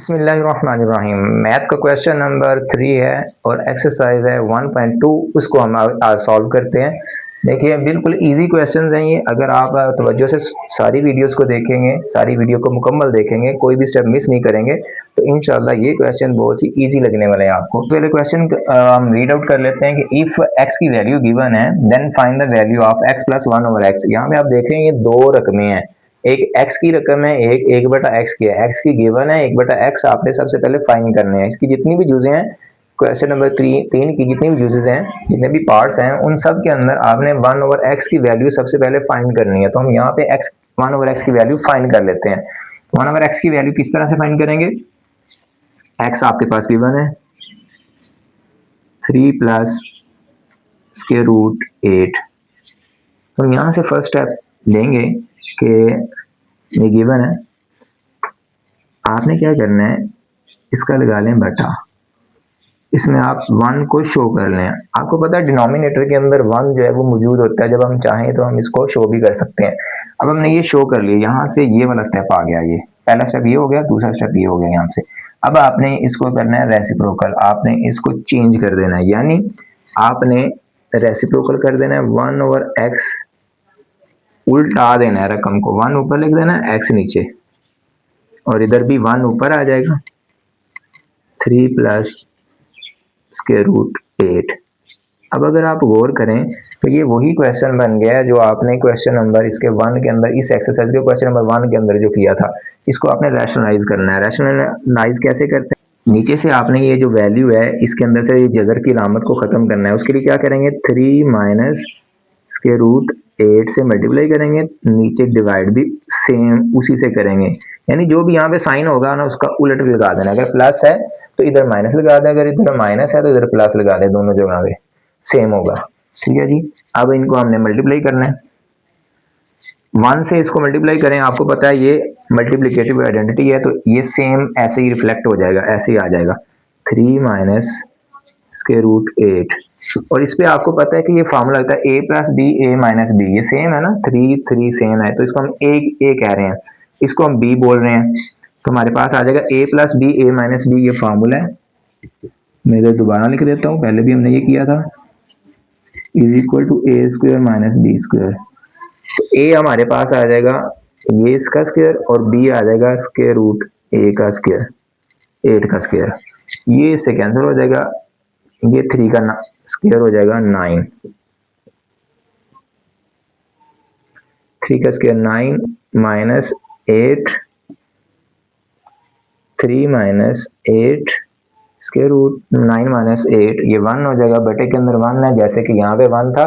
बिस्मिल्लाहिर्रहमानिर्रहीम। मैथ का question number 3 है और एक्सरसाइज है 1.2। उसको हम आज सॉल्व करते हैं। देखिए बिल्कुल इजी क्वेश्चंस हैं ये। अगर आप तवज्जो से सारी वीडियोस को देखेंगे, सारी वीडियो को मुकम्मल देखेंगे, कोई भी स्टेप मिस नहीं करेंगे तो इंशाल्लाह ये क्वेश्चन बहुत ही इजी लगने वाले हैं आपको। पहले क्वेश्चन हम रीड आउट कर लेते हैं कि इफ एक्स की वैल्यू गिवन है then find the value of x plus 1/x। यहाँ पे आप देखें ये दो रकमें हैं, एक x की रकम है, एक 1/x की है। x की गिवन है, 1/x आपने सबसे पहले फाइंड करने हैं। इसकी जितनी भी जूजे हैं, क्वेश्चन नंबर 3 की जितनी भी जूजेस हैं, जितने भी पार्ट्स हैं, उन सब के अंदर आपने 1/x की वैल्यू सबसे पहले फाइंड करनी है। तो हम यहाँ पे 1/x की वैल्यू फाइंड कर लेते हैं। 1/x की वैल्यू किस तरह से फाइंड करेंगे? x आपके पास गिवन है 3 प्लस स्क्वायर रूट 8। तो हम यहाँ से फर्स्ट स्टेप लेंगे कि ये गिवन है, आपने क्या करना है, इसका लगा लें बटा, इसमें आप 1 को शो कर लें। आपको पता है डिनोमिनेटर के अंदर 1 जो है वो मौजूद होता है, जब हम चाहें तो हम इसको शो भी कर सकते हैं। अब हमने ये शो कर लिया, यहाँ से ये वाला स्टेप आ गया, ये पहला स्टेप ये हो गया, दूसरा स्टेप ये हो गया यहाँ से। अब आपने इसको करना है रेसिप्रोकल, आपने इसको चेंज कर देना है, यानी आपने रेसिप्रोकल कर देना है 1/x, उल्टा देना है रकम को, 1 ऊपर लिख देना है, x नीचे, और इधर भी 1 ऊपर आ जाएगा, 3 प्लस स्क्वायर रूट 8। अब अगर आप गौर करें तो ये वही क्वेश्चन बन गया है जो आपने क्वेश्चन नंबर इसके 1 के अंदर, इस एक्सरसाइज के क्वेश्चन नंबर 1 के अंदर जो किया था। इसको आपने रैशनलाइज करना है। रैशनलाइज कैसे करते हैं? नीचे से आपने ये जो वैल्यू है इसके अंदर से ये जजर की अलामत को खत्म करना है। उसके लिए क्या करेंगे, 3 माइनस स्क्वायर रूट 8 से मल्टीप्लाई करेंगे, नीचे डिवाइड भी सेम उसी से करेंगे, यानी जो भी यहाँ पे साइन होगा ना उसका उलट भी लगा देना। अगर प्लस है तो इधर माइनस लगा दें, अगर इधर माइनस है तो इधर प्लस लगा दें, दोनों जगह पे सेम होगा। ठीक है जी। अब इनको हमने मल्टीप्लाई करना है, 1 से इसको मल्टीप्लाई करें, आपको पता है ये मल्टीप्लिकेटिव आइडेंटिटी है, तो ये सेम ऐसे ही रिफ्लेक्ट हो जाएगा, ऐसे ही आ जाएगा 3 माइनस स्क्वायर रूट 8। और इस पे आपको पता है कि ये फार्मूला लगता है a plus B A minus B, ये सेम है ना, 3 सेम है, तो इसको हम a कह रहे हैं, इसको हम b बोल रहे हैं, तो हमारे पास आ जाएगा a plus B A minus B, ये फार्मूला है। मैं इधर दोबारा लिख देता हूँ, पहले भी हमने ये किया था, is equal to A square minus B square. तो a हमारे पास आ जाएगा ये इसका स्क्वायर, और b आ जाएगा स्क्वायर रूट a का स्क्वायर, 8 का स्क्वायर, ये इससे कैंसिल हो जाएगा, ये 3 का स्क्वायर हो जाएगा 9, 3 का square 9 minus 8, 3 minus 8 square root 9 minus 8, ये 1 हो जाएगा, बटे के अंदर 1 है, जैसे कि यहाँ पे 1 था।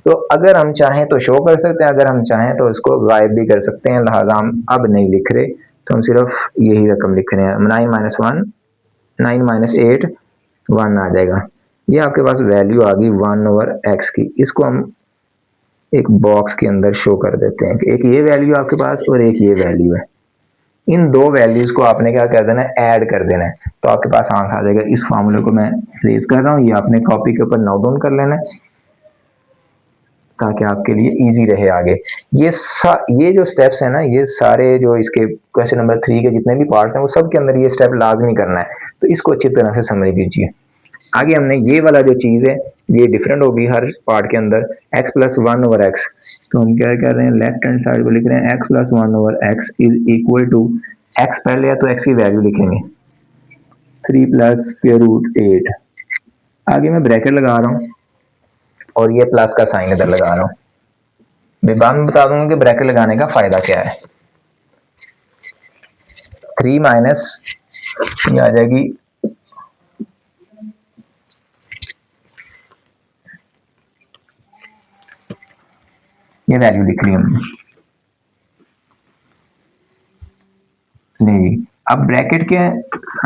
तो अगर हम चाहें तो शो कर सकते हैं, अगर हम चाहें तो इसको गायब भी कर सकते हैं, लिहाजा हम अब नहीं लिख रहे, तो हम सिर्फ यही रकम लिख रहे हैं, 9 माइनस 1, 9 माइनस 8, 1 आ जाएगा। ये आपके पास वैल्यू आ गई 1/x की। इसको हम एक बॉक्स के अंदर शो कर देते हैं कि एक ये वैल्यू आपके पास और एक ये वैल्यू है। इन दो वैल्यूज को आपने क्या कर देना है, ऐड कर देना है, तो आपके पास आंसर आ जाएगा। इस फॉर्मूले को मैं रेज कर रहा हूँ, ये आपने कॉपी के ऊपर नोट डाउन कर लेना है ताकि आपके लिए इजी रहे आगे। ये जो स्टेप्स है ना, ये सारे जो इसके क्वेश्चन नंबर 3 के जितने भी पार्ट्स हैं वो सब के अंदर ये स्टेप लाजमी करना है, तो इसको अच्छी तरह से समझ लीजिए। आगे हमने ये वाला जो चीज़ है ये डिफरेंट होगी हर पार्ट के अंदर, x प्लस 1/x, तो हम क्या कर रहे हैं, लेफ्ट हैंड साइड को लिख रहे हैं x plus 1/x is equal to, x पहले है तो x की वैल्यू लिखेंगे 3 प्लस स्क्वायर रूट 8, आगे मैं ब्रैकेट लगा रहा हूँ और ये प्लस का साइन इधर लगा रहा हूँ। मैं बाद में बता दूंगा कि ब्रैकेट लगाने का फायदा क्या है। 3 माइनस ये आ जाएगी, ये वैल्यू लिख ली हमने, नहीं अब ब्रैकेट के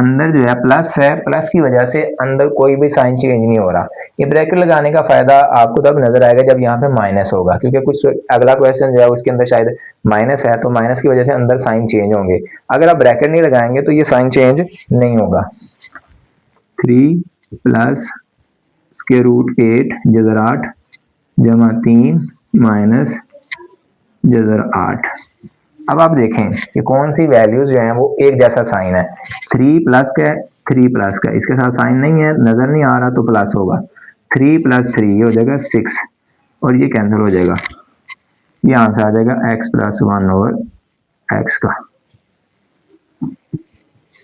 अंदर जो है प्लस है, प्लस की वजह से अंदर कोई भी साइन चेंज नहीं हो रहा। ये ब्रैकेट लगाने का फायदा आपको तब नजर आएगा जब यहाँ पे माइनस होगा, क्योंकि कुछ अगला क्वेश्चन जो है उसके अंदर शायद माइनस है, तो माइनस की वजह से अंदर साइन चेंज होंगे। अगर आप ब्रैकेट नहीं लगाएंगे तो ये साइन चेंज नहीं होगा। 3 प्लस स्क्वायर रूट 8 जजर 8 जमा 3 माइनस जजर 8, अब आप देखें कि कौन सी वैल्यूज जो है वो एक जैसा साइन है, 3 प्लस का है, 3 प्लस का, इसके साथ साइन नहीं है, नजर नहीं आ रहा तो प्लस होगा, 3 प्लस 3 ये हो जाएगा 6 और ये कैंसिल हो जाएगा, ये आंसर आ जाएगा x प्लस 1/x का।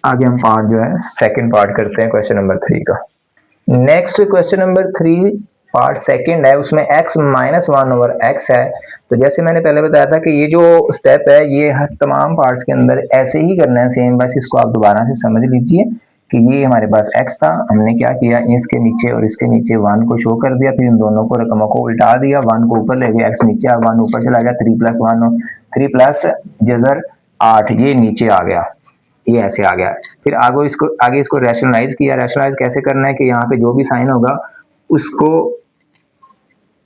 आगे हम पार्ट जो है सेकंड पार्ट करते हैं क्वेश्चन नंबर 3 का। Next question number 3 part second है, उसमें x माइनस 1/x है। तो जैसे मैंने पहले बताया था कि ये जो स्टेप है ये हर तमाम पार्ट्स के अंदर ऐसे ही करना है सेम, बस इसको आप दोबारा से समझ लीजिए कि ये हमारे पास x था, हमने क्या किया, इसके नीचे और इसके नीचे 1 को शो कर दिया, फिर इन दोनों को रकमों को उल्टा दिया, 1 को ऊपर ले गया, x नीचे 1 ऊपर चला गया, 3 प्लस 1 3 प्लस जजर 8 ये नीचे आ गया, ये ऐसे आ गया। फिर आगे इसको रैशनलाइज किया, रैशनलाइज कैसे करना है कि यहाँ पे जो भी साइन होगा उसको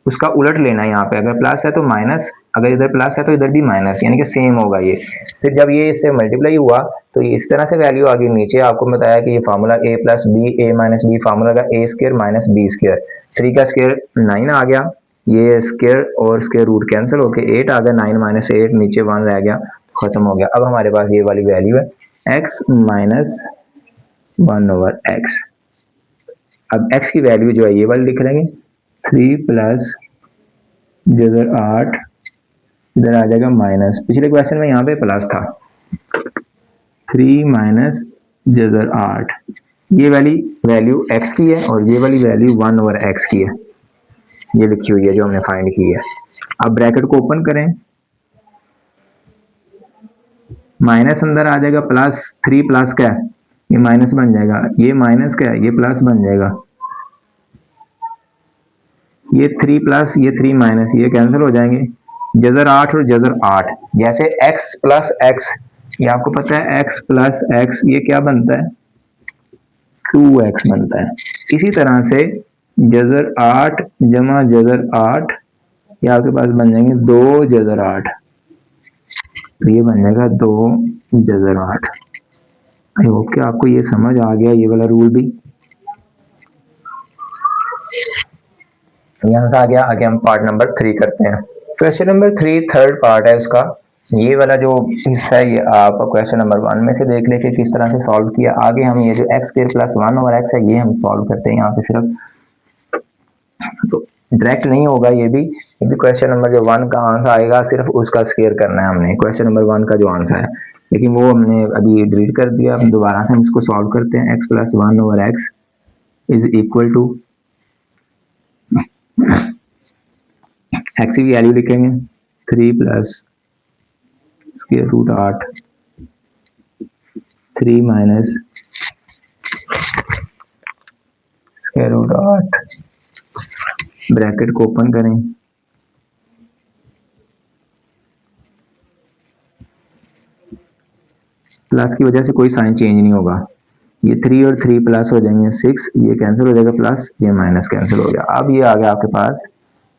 उसका उलट लेना है, यहाँ पे अगर प्लस है तो माइनस, अगर इधर प्लस है तो इधर भी माइनस, यानी कि सेम होगा ये। फिर जब ये इससे मल्टीप्लाई हुआ तो ये इस तरह से वैल्यू आ गई नीचे, आपको बताया कि ये formula a plus B, A minus B formula का a square minus B square, 3 का स्क्र 9 आ गया, ये स्क्र और स्क्र रूट कैंसिल होके 8 आ गया, 9 माइनस 8 नीचे 1 रह गया, खत्म हो गया। अब हमारे पास ये वाली वैल्यू है x माइनस 1/x। अब x की वैल्यू जो है ये वाली लिख लेंगे, 3 प्लस जगह 8 इधर आ जाएगा माइनस, पिछले क्वेश्चन में यहाँ पे प्लस था, 3 माइनस जगह 8, ये वाली वैल्यू x की है और ये वाली वैल्यू 1/x की है, ये लिखी हुई है जो हमने फाइंड की है। अब ब्रैकेट को ओपन करें, माइनस अंदर आ जाएगा, प्लस 3 प्लस का है, ये माइनस बन जाएगा, ये माइनस का है, ये प्लस बन जाएगा, ये 3 प्लस ये 3 माइनस, ये कैंसिल हो जाएंगे, जजर 8 और जजर 8, जैसे x प्लस x, ये आपको पता है x प्लस x ये क्या बनता है, 2x बनता है। इसी तरह से जजर 8 जमा जजर 8 ये आपके पास बन जाएंगे 2 जजर 8, तो ये बन जाएगा 2 जजर 8। आई होप कि आपको ये समझ आ गया ये वाला रूल भी, यहाँ से आ गया। आगे हम पार्ट नंबर 3 करते हैं। क्वेश्चन नंबर 3 थर्ड पार्ट है उसका, ये वाला जो हिस्सा है ये आप क्वेश्चन नंबर 1 में से देख ले कि किस तरह से सॉल्व किया। आगे हम ये जो x स्क्वायर प्लस 1/x है ये हम सॉल्व करते हैं यहाँ पे सिर्फ, तो डायरेक्ट नहीं होगा ये भी, क्योंकि क्वेश्चन नंबर जो 1 का आंसर आएगा सिर्फ उसका स्क्वायर करना है हमने, क्वेश्चन नंबर 1 का जो आंसर है, लेकिन वो हमने अभी डिलीट कर दिया। अब दोबारा से हम इसको सॉल्व करते हैं, x plus 1/x is equal to, x की वैल्यू लिखेंगे 3 plus square root 8, 3 minus square root 8, bracket को ओपन करें, प्लस की वजह से कोई साइन चेंज नहीं होगा, ये 3 और 3 प्लस हो जाएंगे 6, ये कैंसिल हो जाएगा, प्लस ये माइनस कैंसिल हो गया। अब ये आ गया आपके पास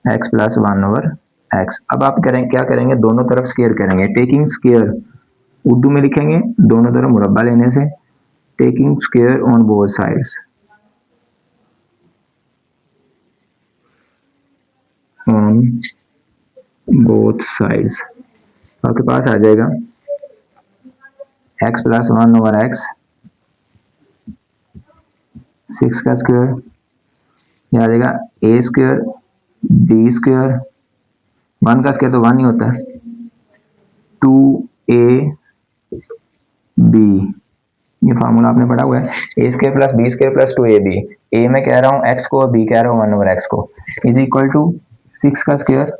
x प्लस 1/x। अब आप करें क्या करेंगे, दोनों तरफ स्क्वायर करेंगे, टेकिंग स्क्वायर उर्दू में लिखेंगे, दोनों तरफ मुरब्बा लेने से, taking square on both sides, on both sides, आपके पास आ जाएगा x प्लस 1/x, 6 का स्क्वायर, ये आ जाएगा a स्क्वायर b स्क्वायर, 1 का स्क्वायर तो 1 ही होता है, 2ab, ये फार्मूला आपने पढ़ा हुआ है, a square plus b square plus 2ab, a में कह रहा हूँ x को, b कह रहा हूँ 1/x को, इज इक्वल टू 6 का स्क्वायर,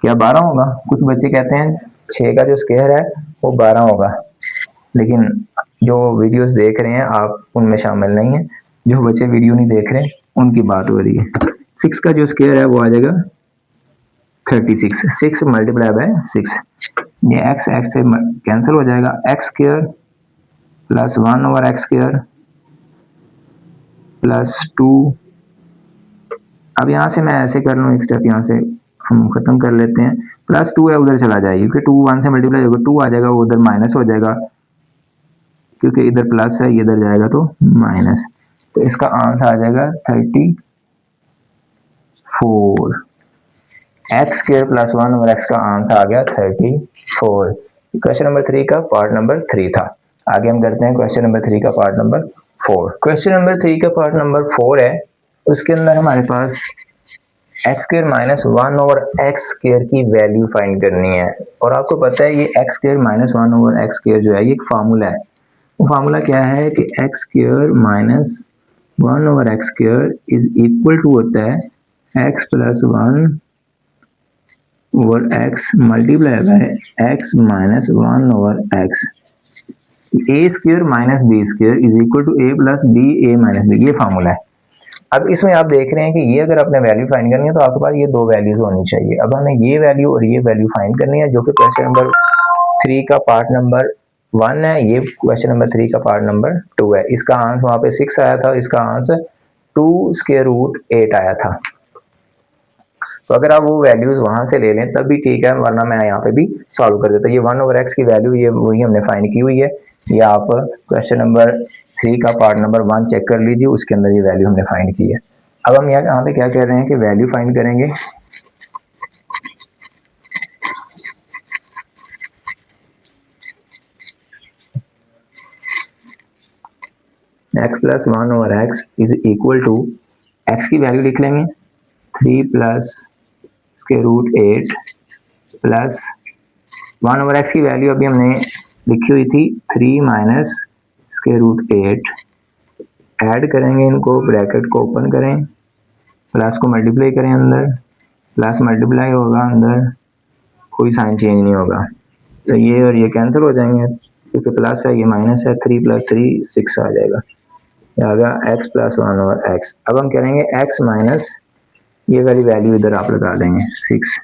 क्या 12 होगा, कुछ बच्चे कहते हैं 6 का जो स्क्वायर है वो 12 होगा, लेकिन जो वीडियोस देख रहे हैं आप उनमें शामिल नहीं है, जो बच्चे वीडियो नहीं देख रहे उनकी बात हो रही है। 6 का जो स्क्वायर है वो आ जाएगा 36, 6 मल्टीप्लाई बाय 6, ये x से कैंसिल हो जाएगा, x square plus 1/x square plus 2, अब यहाँ से मैं ऐसे कर लूँ, एक स्टेप यहाँ से हम खत्म कर लेते हैं, प्लस 2 है उधर चला जाएगा, क्योंकि 2 1 से मल्टीप्लाई होगा 2 आ जाएगा, वो उधर माइनस हो जाएगा, क्योंकि इधर प्लस है ये इधर जाएगा तो माइनस, तो इसका आंसर आ जाएगा 34, x स्क्वायर प्लस 1/x का आंसर आ गया 34। क्वेश्चन नंबर 3 का पार्ट नंबर 3 था। आगे हम करते हैं क्वेश्चन नंबर 3 का पार्ट नंबर 4। क्वेश्चन नंबर 3 का पार्ट नंबर 4 है, उसके अंदर हमारे पास x square minus one over x square की वैल्यू फाइंड करनी है। और आपको पता है ये x square minus one over x square जो है ये एक फार्मूला है। वो फार्मूला क्या है कि x square minus one over x square is equal to होता है x plus one over x multiply by x minus one over x. A square minus B square is equal to A plus B A minus B, ये formula है। अब इसमें आप देख रहे हैं कि ये अगर आपने वैल्यू फाइंड करनी है तो आपके पास ये दो वैल्यूज होनी चाहिए। अब हमें ये वैल्यू और ये वैल्यू फाइंड करनी है, जो कि क्वेश्चन नंबर 3 का पार्ट नंबर 1 है, ये क्वेश्चन नंबर 3 का पार्ट नंबर 2 है। इसका आंसर वहां पे 6 आया था, इसका आंसर 2 स्क्वायर रूट 8 आया था। तो अगर आप वो वैल्यूज वहां से ले लें तब भी ठीक है, वरना मैं यहाँ पे भी सॉल्व कर देता। ये 1 ओवर एक्स की वैल्यू ये वही हमने फाइंड की हुई है। ये आप क्वेश्चन नंबर 3 का पार्ट नंबर 1 चेक कर लीजिए, उसके अंदर ये वैल्यू हमने फाइंड की है। अब हम यहाँ पे क्या कह रहे हैं कि वैल्यू फाइंड करेंगे। X plus one over x is equal to, x की वैल्यू लिख लेंगे 3 plus square root 8 plus one over x की वैल्यू अभी हमने लिखी हुई थी 3 माइनस स्क्वायर रूट 8। ऐड करेंगे इनको, ब्रैकेट को ओपन करें, प्लस को मल्टीप्लाई करें, अंदर प्लस मल्टीप्लाई होगा, अंदर कोई साइन चेंज नहीं होगा, तो ये और ये कैंसिल हो जाएंगे क्योंकि प्लस है, ये माइनस है, 3 प्लस 3 6 आ जाएगा। ये आ गया x plus one over x. अब हम करेंगे एक्स माइनस ये वाली वैल्यू इधर आप लगा देंगे 6।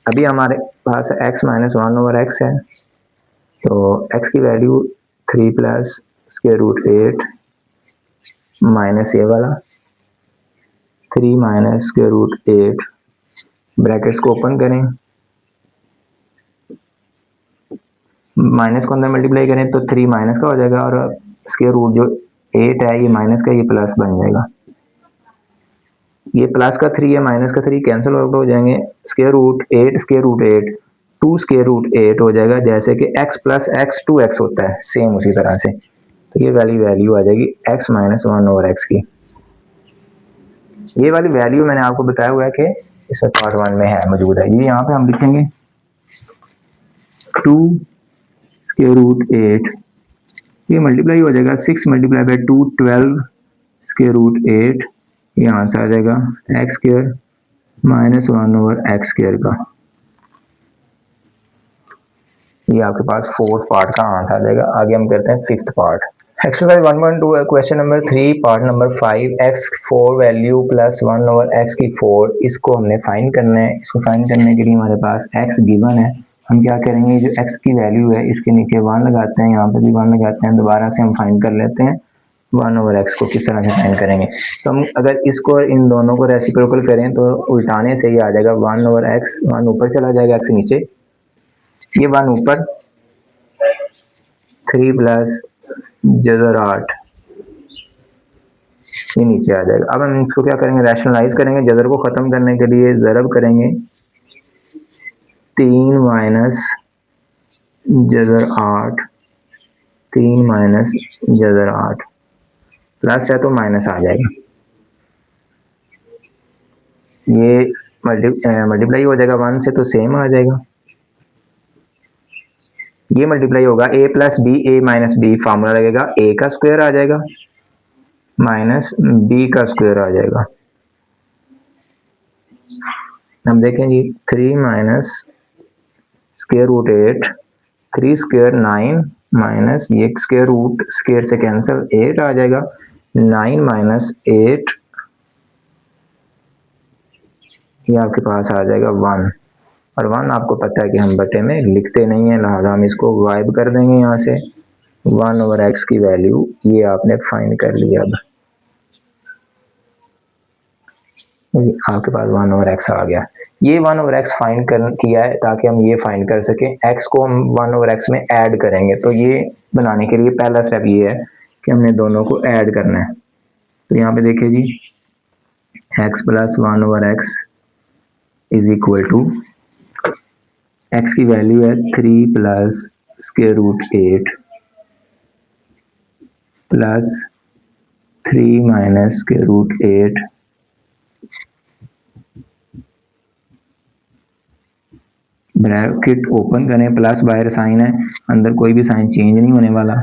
अभी हमारे पास x minus one over x है, तो एक्स की value 3 plus square root 8 minus ये वाला 3 माइनस स्क्वायर रूट 8, ब्रैकेट्स को ओपन करें, माइनस को अंदर मल्टीप्लाई करें तो 3 माइनस का हो जाएगा और स्क्वायर रूट जो 8 है ये माइनस का, ये प्लस बन जाएगा। ये प्लस का 3 है, माइनस का 3 कैंसिल आउट हो जाएंगे। Square root 8 square root 8 2 square root 8 हो जाएगा, जैसे कि x प्लस एक्स 2x होता है, सेम उसी तरह से। तो ये वाली वैल्यू आ जाएगी x minus one over x की। ये वाली वैल्यू मैंने आपको बताया हुआ है कि इसमें पार्ट 1 में है, मौजूद है। ये यहाँ पे हम लिखेंगे 2 स्क्वायर रूट 8, ये मल्टीप्लाई हो जाएगा 6 मल्टीप्लाई बाय 2 12 स्क्वायर रूट 8, यहाँ से आ जाएगा x square minus one over x square का। ये आपके पास 4th पार्ट का आंसर आ जाएगा। आगे हम करते हैं 5th पार्ट। एक्सरसाइज 1.2 है, question number 3 part number 5, x 4 value plus one over x की 4, इसको हमने फाइंड करना है। इसको फाइंड करने के लिए हमारे पास एक्स गिवन है। हम क्या करेंगे, जो एक्स की वैल्यू है इसके नीचे 1 लगाते हैं, यहाँ पे भी 1 लगाते हैं, दोबारा से हम फाइंड कर लेते हैं 1 ओवर एक्स को किस तरह से फाइंड करेंगे। तो हम अगर इसको इन दोनों को रेसिप्रोकल करें तो उल्टाने से ही आ जाएगा 1 ओवर एक्स, 1 ऊपर चला जाएगा, एक्स नीचे, ये 1 ऊपर, 3 प्लस जजर 8 ये नीचे आ जाएगा। अब हम इसको क्या करेंगे, रैशनलाइज करेंगे। जजर को खत्म करने के लिए ज़रब करेंगे 3 minus Jhajjar 8, 3 minus Jhajjar 8, plus है तो माइनस आ जाएगा, ये मल्टीप्लाई हो जाएगा 1 से तो सेम आ जाएगा। ये मल्टीप्लाई होगा a plus B, A minus B, formula लगेगा a का स्क्वायर आ जाएगा माइनस b का स्क्वायर आ जाएगा। हम देखें जी 3 minus square root 8, 3 square 9 minus ये स्क्वायर रूट स्क्वायर से कैंसिल 8 आ जाएगा, 9 माइनस 8 ये आपके पास आ जाएगा 1, और 1 आपको पता है कि हम बटे में लिखते नहीं है, लिहाजा हम इसको गायब कर देंगे यहाँ से। 1 ओवर एक्स की वैल्यू ये आपने फाइंड कर लिया। अब आपके पास 1 ओवर एक्स आ गया। ये 1 ओवर एक्स फाइंड कर किया है ताकि हम ये फाइंड कर सकें, एक्स को हम 1 ओवर एक्स में ऐड करेंगे। तो ये बनाने के लिए पहला स्टेप ये है कि हमने दोनों को ऐड करना है। तो यहाँ पे देखिए जी, x plus one over x is equal to x की वैल्यू है 3 plus square root 8 plus 3 minus square root 8 bracket open करें, प्लस बाहर साइन है, अंदर कोई भी साइन चेंज नहीं होने वाला,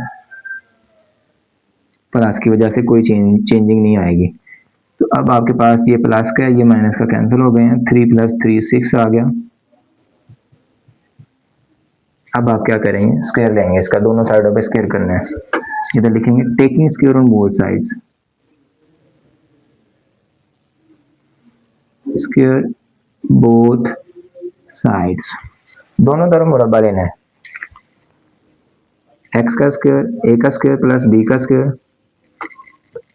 प्लस की वजह से कोई चेंजिंग नहीं आएगी। तो अब आपके पास ये प्लस का है, ये माइनस का कैंसिल हो गए हैं, 3 प्लस 3 6 आ गया। अब आप क्या करेंगे, स्क्वायर लेंगे इसका, दोनों साइडों पे स्क्वायर करना है। इधर लिखेंगे taking square on both sides, square both sides, दोनों तरफ मुरब्बा लेना है। एक्स का स्क्वायर, ए का स्क्वायर प्लस बी का स्क्वायर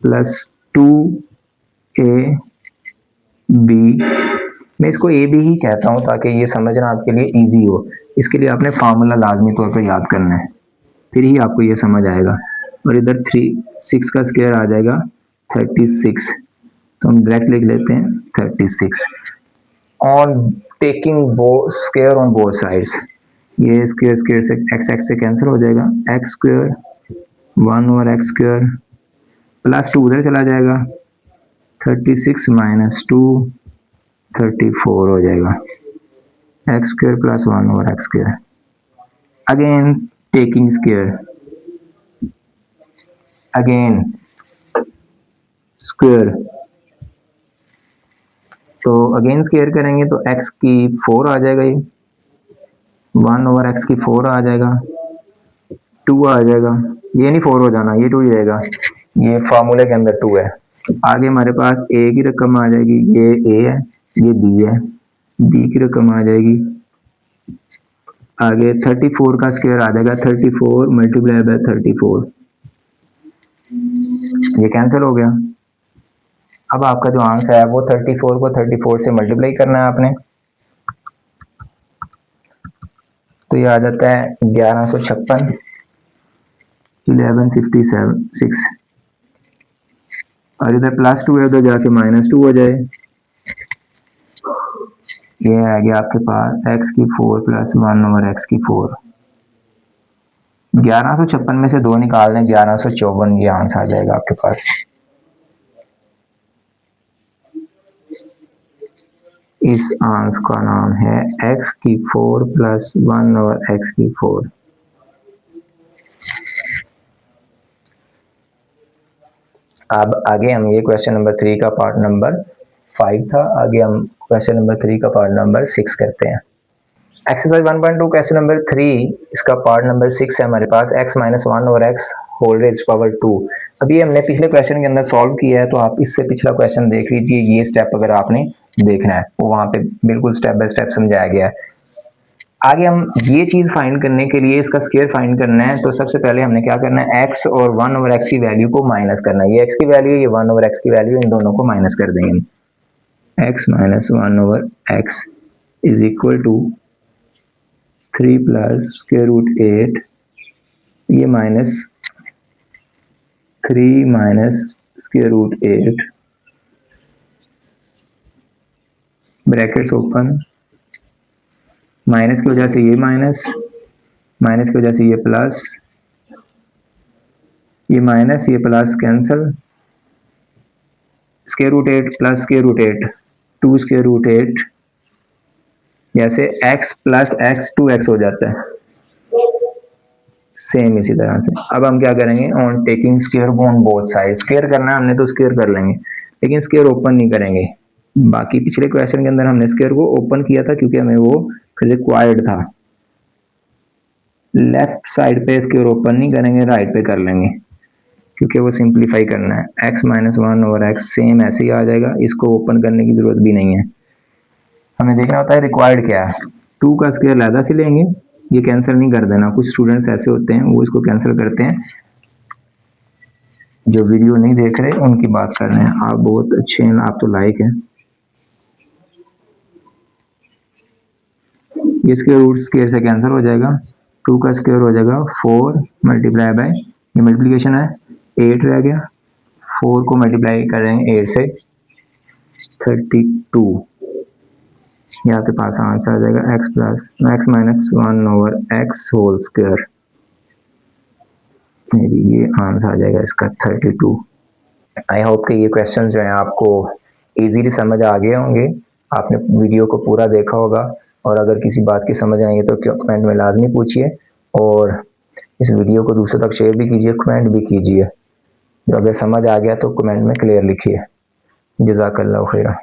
प्लस 2ab, मैं इसको ए बी ही कहता हूँ ताकि ये समझना आपके लिए इजी हो। इसके लिए आपने फार्मूला लाजमी तौर पर याद करना है, फिर ही आपको ये समझ आएगा। और इधर 6 का स्क्वायर आ जाएगा 36, तो हम डायरेक्ट लिख लेते हैं 36 on taking square on both sides. ये स्क्वायर स्क्वायर से एक्स से कैंसिल हो जाएगा, x square 1 over x square plus 2 उधर चला जाएगा, 36 माइनस 2 34 हो जाएगा, x square plus 1 over x square. Again taking square, again square, तो अगेन स्क्वायर करेंगे तो x की 4 आ जाएगा, ये 1 ओवर x की 4 आ जाएगा, 2 आ जाएगा, ये नहीं 4 हो जाना, ये 2 ही रहेगा, ये फार्मूले के अंदर 2 है। आगे हमारे पास a की रकम आ जाएगी, ये a है, ये b है, b की रकम आ जाएगी, आगे 34 का स्क्वायर आ जाएगा, 34 मल्टीप्लाई बाय 34, ये कैंसिल हो गया। अब आपका जो आंसर है वो 34 को 34 से मल्टीप्लाई करना है आपने, तो ये आ जाता है 1156 1156, और इधर प्लस 2 है उधर जाके माइनस 2 हो जाए, ये आ गया आपके पास x की 4 प्लस 1 ओवर x की 4। 1156 में से 2 निकाल दें, 1154 ये आंसर आ जाएगा आपके पास। इस आंसर का नाम है x की 4 प्लस 1 ओवर x की 4। अब आगे हम ये क्वेश्चन नंबर 3 का पार्ट नंबर 5 था, आगे हम क्वेश्चन नंबर 3 का पार्ट नंबर 6 करते हैं। एक्सरसाइज 1.2 क्वेश्चन नंबर 3, इसका पार्ट नंबर 6 है हमारे पास, x minus 1 over x whole raise power 2। अभी हमने पिछले क्वेश्चन के अंदर सॉल्व किया है, तो आप इससे पिछला क्वेश्चन देख लीजिए, ये स्टेप अगर आपने देखना है वो वहां पे बिल्कुल स्टेप बाय स्टेप समझाया गया है। आगे हम ये चीज फाइंड करने के लिए इसका स्क्वायर फाइंड करना है, तो सबसे पहले हमने क्या करना है, x और 1 ओवर x की वैल्यू को माइनस करना है। ये x की वैल्यू, ये 1 ओवर x की वैल्यू, इन दोनों को माइनस कर देंगे। x minus 1 over x is equal to 3 plus square root 8, ये minus 3 minus square root 8 brackets open, minus की वजह से ये माइनस, माइनस की वजह से ये प्लस, ये माइनस ये plus cancel, square root 8 plus square root 8 2 square root 8, जैसे x प्लस x 2x हो जाता है, सेम इसी तरह से। अब हम क्या करेंगे, on taking square on both side, square करना है हमने तो स्क्वायर कर लेंगे, लेकिन स्क्वायर ओपन नहीं करेंगे। बाकी पिछले क्वेश्चन के अंदर हमने स्क्वायर को ओपन किया था क्योंकि हमें वो रिक्वायर्ड था। लेफ्ट साइड पे स्क्वायर ओपन नहीं करेंगे, राइट पे कर लेंगे क्योंकि वो सिंप्लीफाई करना है। x minus 1 over x same ऐसे ही आ जाएगा, इसको ओपन करने की जरूरत भी नहीं है। हमें देखना होता है रिक्वायर्ड क्या है। 2 का स्क्वायर लहदा से लेंगे, ये कैंसिल नहीं कर देना, कुछ स्टूडेंट्स ऐसे होते हैं वो इसको कैंसिल करते हैं, जो वीडियो नहीं देख रहे उनकी बात कर रहे हैं। आप बहुत अच्छे हैं, आप तो लायक हैं। ये स्क्वायर रूट स्क्वायर से कैंसिल हो जाएगा, 2 का स्क्वायर हो जाएगा 4 मल्टीप्लाई बाय, ये मल्टीप्लिकेशन है 8 रह गया, 4 को मल्टीप्लाई करेंगे 8 से 32, ये आपके पास आंसर आ जाएगा x माइनस 1/x²। ये आंसर आ जाएगा इसका 32। आई होप कि ये क्वेश्चन जो हैं आपको इजीली समझ आ गए होंगे, आपने वीडियो को पूरा देखा होगा, और अगर किसी बात की समझ आई है तो कमेंट में लाजमी पूछिए, और इस वीडियो को दूसरों तक शेयर भी कीजिए, कमेंट भी कीजिए। जो अगर समझ आ गया तो कमेंट में क्लियर लिखिए। जज़ाकल्लाहु खैरा।